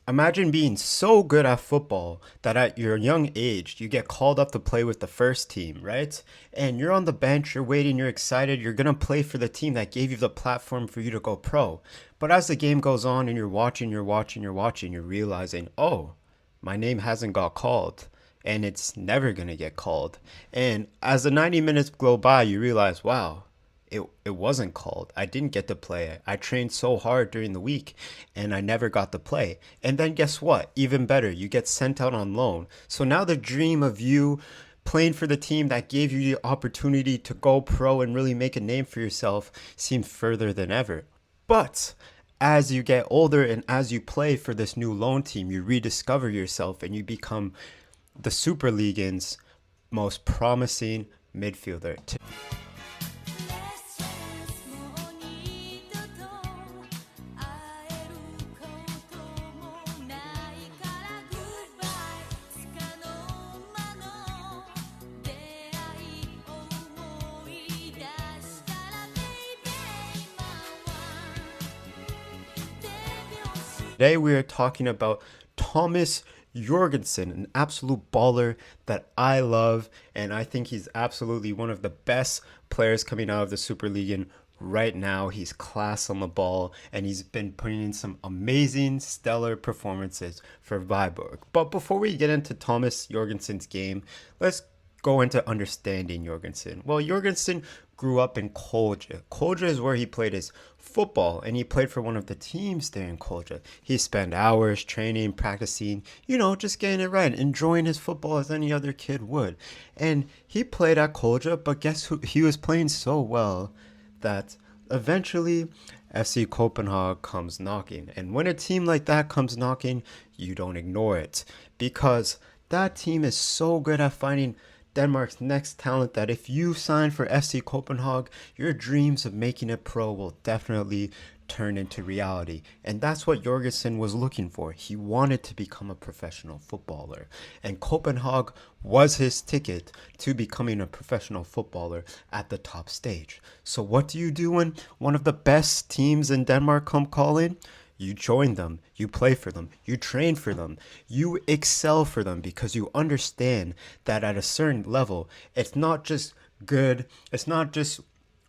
Imagine being so good at football that at your young age you get called up to play with the first team, right? And you're on the bench, you're waiting, you're excited, you're gonna play for the team that gave you the platform for you to go pro. But as the game goes on and you're realizing, oh, my name hasn't got called and it's never gonna get called. And as the 90 minutes go by, you realize, wow, it wasn't called. I didn't get to play. I trained so hard during the week and I never got to play. And then guess what? Even better, you get sent out on loan. So now the dream of you playing for the team that gave you the opportunity to go pro and really make a name for yourself seems further than ever. But as you get older and as you play for this new loan team, you rediscover yourself and you become the Super League's most promising midfielder. Today we are talking about Thomas Jorgensen, an absolute baller that I love, and I think he's absolutely one of the best players coming out of the Super League right now. He's class on the ball, and he's been putting in some amazing, stellar performances for Viborg. But before we get into Thomas Jorgensen's game, let's go into understanding Jorgensen. Well, Jorgensen grew up in Kolja. Kolja is where he played his football, and he played for one of the teams there in Kolja. He spent hours training, practicing, just getting it right, enjoying his football as any other kid would. And he played at Kolja, but guess who? He was playing so well that eventually FC Copenhague comes knocking. And when a team like that comes knocking, you don't ignore it, because that team is so good at finding Denmark's next talent that if you sign for FC Copenhagen, your dreams of making it pro will definitely turn into reality. And that's what Jorgensen was looking for. He wanted to become a professional footballer. And Copenhagen was his ticket to becoming a professional footballer at the top stage. So what do you do when one of the best teams in Denmark come calling? You join them, you play for them, you train for them, you excel for them, because you understand that at a certain level, it's not just good, it's not just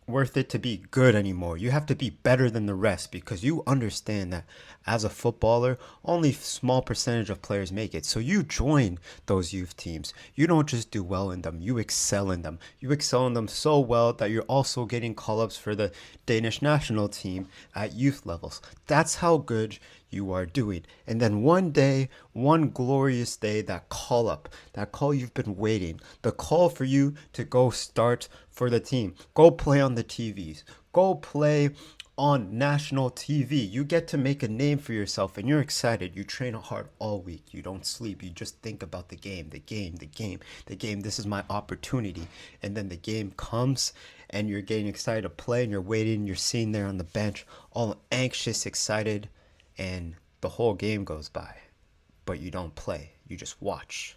worth it to be good anymore. You have to be better than the rest, because you understand that as a footballer, only small percentage of players make it. So you join those youth teams. You don't just do well in them, you excel in them. You excel in them so well that you're also getting call-ups for the Danish national team at youth levels. That's how good you are doing. And then one day, one glorious day, that call you've been waiting, the call for you to go start for the team, go play on the TVs, go play on national TV. You get to make a name for yourself and you're excited. You train hard all week. You don't sleep. You just think about the game, the game, the game, the game. This is my opportunity. And then the game comes and you're getting excited to play and you're waiting. You're sitting there on the bench, all anxious, excited, and the whole game goes by. But you don't play. You just watch.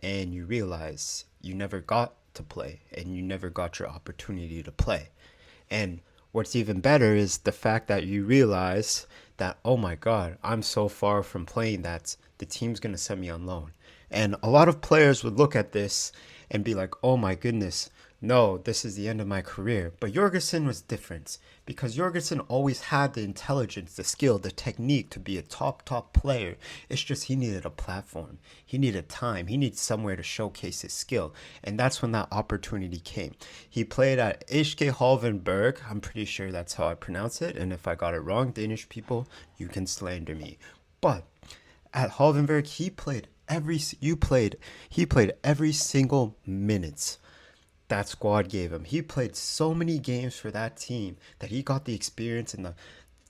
And you realize you never got to play and you never got your opportunity to play. And what's even better is the fact that you realize that, oh my God, I'm so far from playing that the team's going to send me on loan. And a lot of players would look at this and be like, oh my goodness, no, this is the end of my career. But Jorgensen was different, because Jorgensen always had the intelligence, the skill, the technique to be a top player. It's just he needed a platform. He needed time. He needed somewhere to showcase his skill. And that's when that opportunity came. He played at FC Copenhague. I'm pretty sure that's how I pronounce it. And if I got it wrong, Danish people, you can slander me. But at Halvenberg, he played every single minute that squad gave him. He played so many games for that team that he got the experience and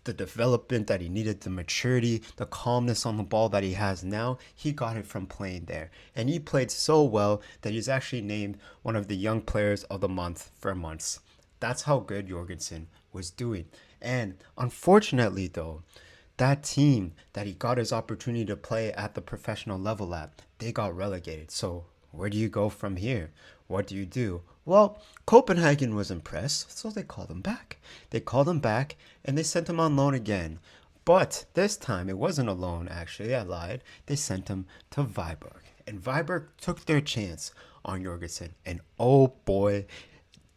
the development that he needed, the maturity, the calmness on the ball that he has now. He got it from playing there. And he played so well that he's actually named one of the young players of the month for months. That's how good Jorgensen was doing. And unfortunately, though, that team that he got his opportunity to play at the professional level at, they got relegated. So where do you go from here? What do you do? Well, Copenhagen was impressed, so they called him back. They called him back and they sent him on loan again. But this time it wasn't a loan, actually. I lied. They sent him to Viborg. And Viborg took their chance on Jorgensen. And oh boy,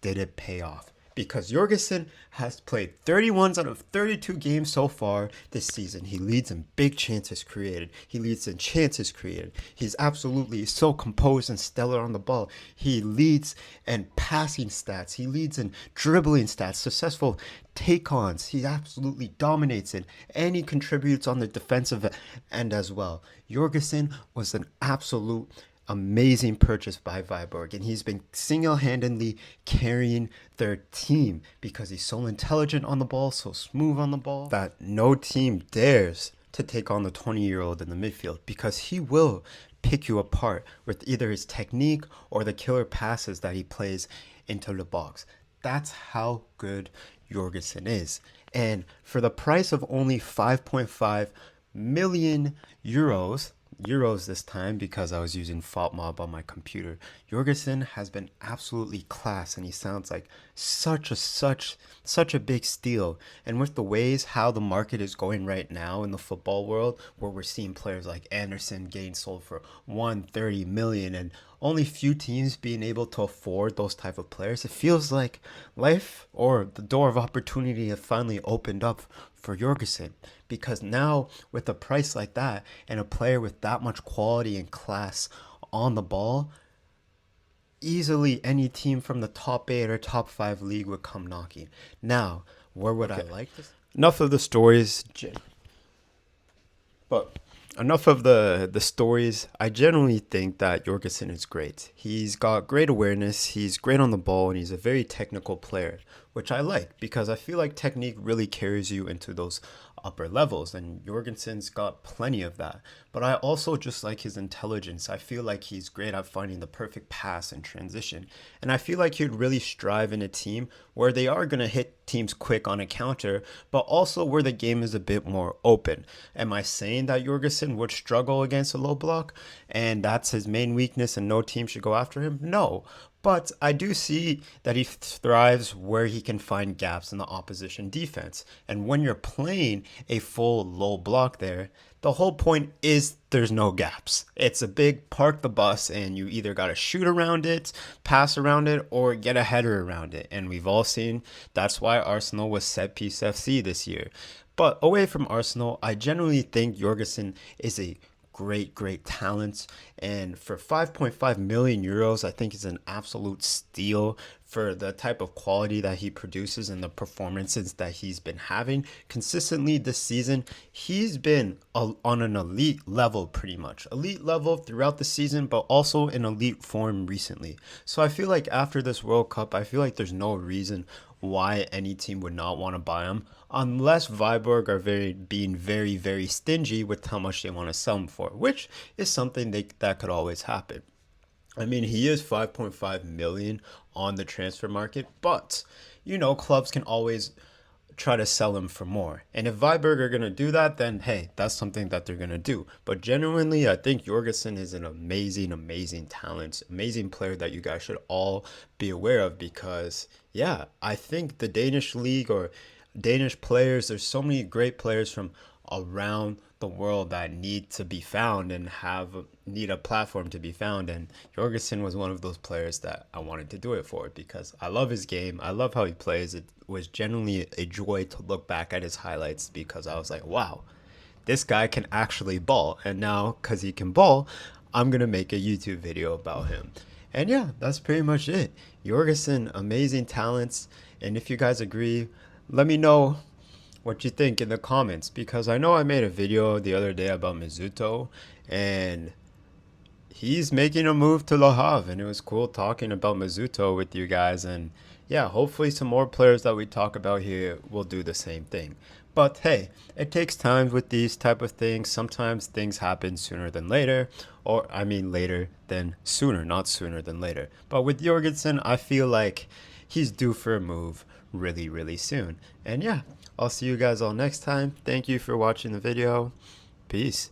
did it pay off. Because Jorgensen has played 31 out of 32 games so far this season. He leads in big chances created. He leads in chances created. He's absolutely so composed and stellar on the ball. He leads in passing stats. He leads in dribbling stats, successful take-ons. He absolutely dominates it. And he contributes on the defensive end as well. Jorgensen was an absolute amazing purchase by Viborg, and he's been single-handedly carrying their team because he's so intelligent on the ball, so smooth on the ball, that no team dares to take on the 20-year-old in the midfield, because he will pick you apart with either his technique or the killer passes that he plays into the box. That's how good Jorgensen is. And for the price of only 5.5 million euros this time, because I was using FOTMob on my computer, Jorgensen has been absolutely class, and he sounds like such a big steal. And with the ways how the market is going right now in the football world, where we're seeing players like Anderson getting sold for 130 million and only few teams being able to afford those type of players, it feels like life or the door of opportunity have finally opened up for Jorgensen. Because now with a price like that and a player with that much quality and class on the ball, easily any team from the top 8 or top 5 league would come knocking. Now, where would I like this? Enough of the stories. But enough of the stories. I generally think that Jorgensen is great. He's got great awareness, he's great on the ball, and he's a very technical player, which I like because I feel like technique really carries you into those upper levels, and Jorgensen's got plenty of that. But I also just like his intelligence. I feel like he's great at finding the perfect pass and transition, and I feel like he'd really strive in a team where they are going to hit teams quick on a counter, but also where the game is a bit more open. Am I saying that Jorgensen would struggle against a low block and that's his main weakness and no team should go after him? No. But I do see that he thrives where he can find gaps in the opposition defense. And when you're playing a full low block there, the whole point is there's no gaps. It's a big park the bus, and you either got to shoot around it, pass around it, or get a header around it. And we've all seen that's why Arsenal was set piece FC this year. But away from Arsenal, I generally think Jorgensen is a great talent, and for 5.5 million euros, I think it's an absolute steal for the type of quality that he produces and the performances that he's been having consistently this season. He's been on an elite level, pretty much elite level throughout the season, but also in elite form recently. So I feel like after this World Cup, I feel like there's no reason why any team would not want to buy him, unless Viborg are being very stingy with how much they want to sell him for, which is something that could always happen. I mean, he is 5.5 million on the transfer market, but clubs can always try to sell him for more. And if Viborg are going to do that, then hey, that's something that they're going to do. But genuinely, I think Jorgensen is an amazing talent, amazing player that you guys should all be aware of, because yeah, I think the Danish league or Danish players, there's so many great players from around the world that need to be found and need a platform to be found, and Jorgensen was one of those players that I wanted to do it for, because I love his game, I love how he plays. It was genuinely a joy to look back at his highlights, because I was like, wow, this guy can actually ball, and now because he can ball, I'm gonna make a YouTube video about him. And yeah, that's pretty much it. Jorgensen, amazing talents, and if you guys agree, let me know what you think in the comments, because I know I made a video the other day about Mizuto, and he's making a move to Le Havre, and it was cool talking about Mizuto with you guys. And yeah, hopefully some more players that we talk about here will do the same thing. But hey, it takes time with these type of things. Sometimes things happen sooner than later, or I mean later than sooner, not sooner than later. But with Jorgensen, I feel like he's due for a move really soon. And yeah, I'll see you guys all next time. Thank you for watching the video. Peace.